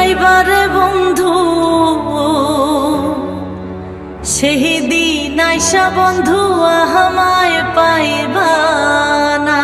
আইবারে বন্ধু সেই দিন আইসা বন্ধু আমায় পাইবা না।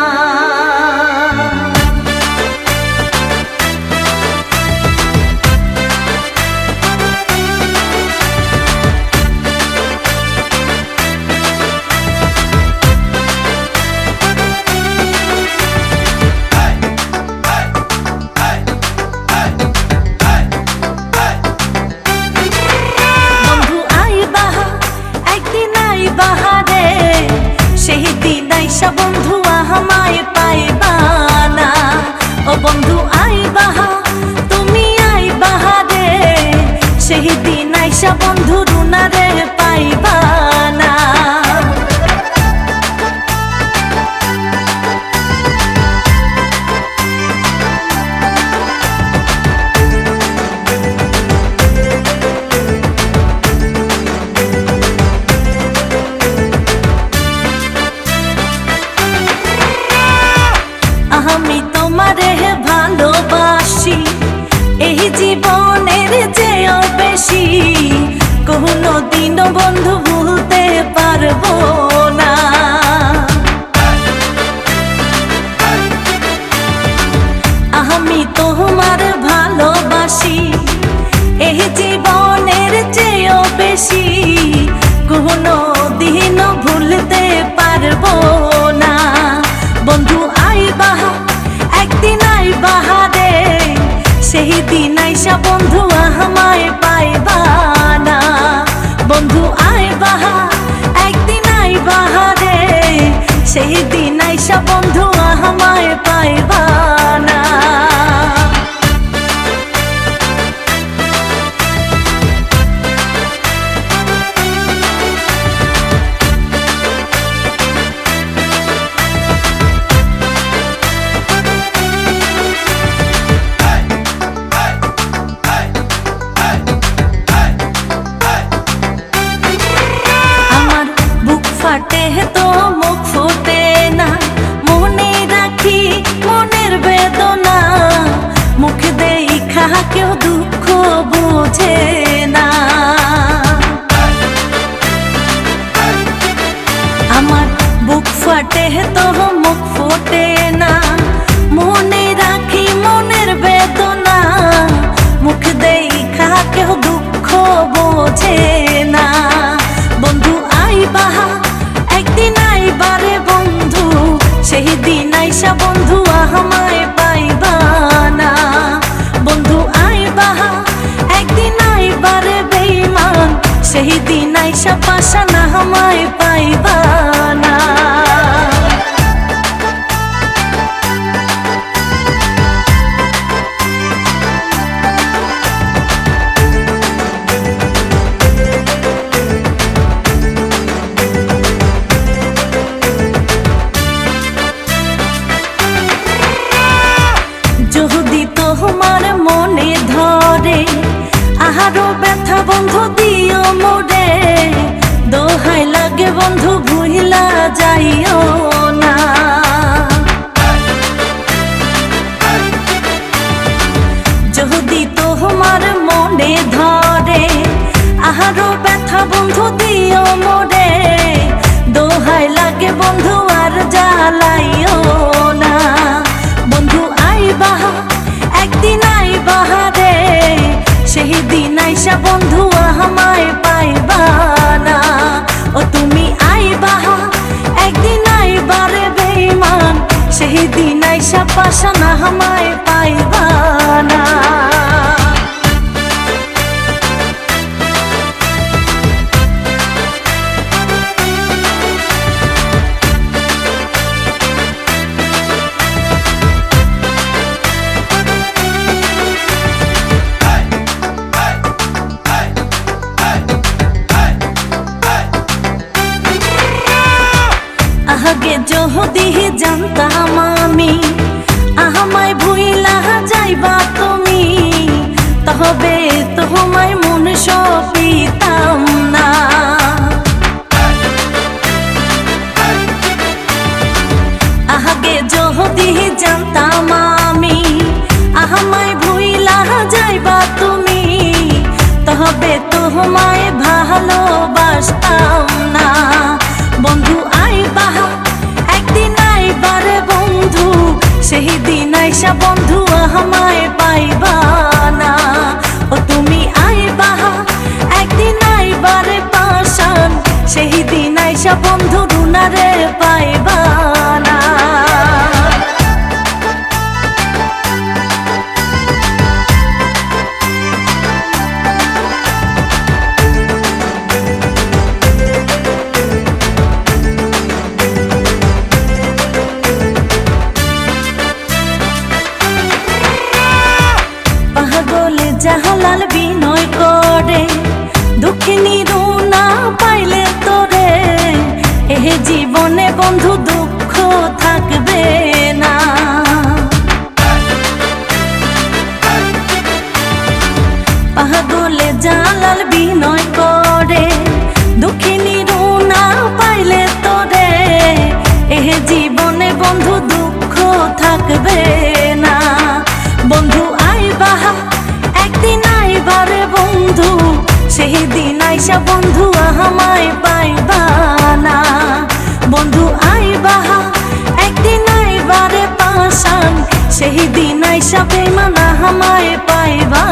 বন্ধু আমায় পাইবা না, ও বন্ধু আইবা তুমি আইবা রে, সেই দিন আইসা বন্ধু রুনারে পাইবা না। আমি তোমারে ভালোবাসি এই জীবনের চেয়েও বেশি, কোনো দিনও বন্ধু ভুলতে পারবো না। আমি তোমার ভালোবাসি এই জীবনের চেয়েও বেশি, কোনো দিনও ভুলতে পারবো না। বন্ধু আইবা একদিন আইবা রে, সেই দিন আইসা বন্ধু আমায় পাইবা না। বন্ধু আইবা একদিন আইবা রে, সেই দিন আইসা বন্ধু আমায় পাইবা না। ফাটে তো মুখ ফুটে না, মনে রাখি মনের বেদনা, মুখ দেখা কেউ দুঃখ বোঝে না। আমার বুক ফাটে তো মুখ ফুটে না, মনে রাখি মনের বেদনা, মুখ দেখা কেউ দুঃখ বোঝে না। বন্ধু আইবা একদিন আইবারে বন্ধু, সেই দিন আইসা বন্ধু আমায় পাইবা না। বন্ধু আইবা একদিন আইবারে বেঈমান, সেই দিন আইসা পাশানা আমায় পাইবা না। যদি তোমার মনে ধরে আহারো ব্যথা বন্ধু দিও মোরে, দোহাই লাগে বন্ধু ভুইলা যাইও না। যদি তোমার মনে ধরে আহারো ব্যথা বন্ধু দিও মোরে, দোহাই লাগে বন্ধু আর জ্বালাইও না। বন্ধু আইবা একদিন আইবা রে, সেই দিন আইসা বন্ধু আমায় পাইবা না। ও তুমি আইবা একদিন আইবা রে বেঈমান, সেই দিন আইসা পাশানা আমায় পাইবা না। আগে যদি জানতাম আমি আমায় ভুইলা যাইবা তুমি, তবে তোমায় মন সপিতাম না। আগে যদি জানতাম আমি আমায় ভুইলা যাইবা আইসা বন্ধু আমায় পাইবা না। ও তুমি আইবা একদিন আইবারে পাশান, সেই দিন আইসা বন্ধু রুনারে পাইবা না। পাগলে জাহালাল বিনয় করে, দুঃখিনী রুনা পাইলে তোরে, এ জীবনে বন্ধু দুঃখ থাকবে না। পাগলে জালাল বিনয় করে, দুঃখিনী রুনা পাইলে তোরে, এ জীবনে বন্ধু দুঃখ থাকবে না। বন্ধু আইবা একদিন আইবারে বন্ধু, সেই দিন আইসা বন্ধু আমায় পাইবা না। বন্ধু আইবা একদিন আইবারে পাশান, সেই দিন আইসা বেমান আমায় পাইবা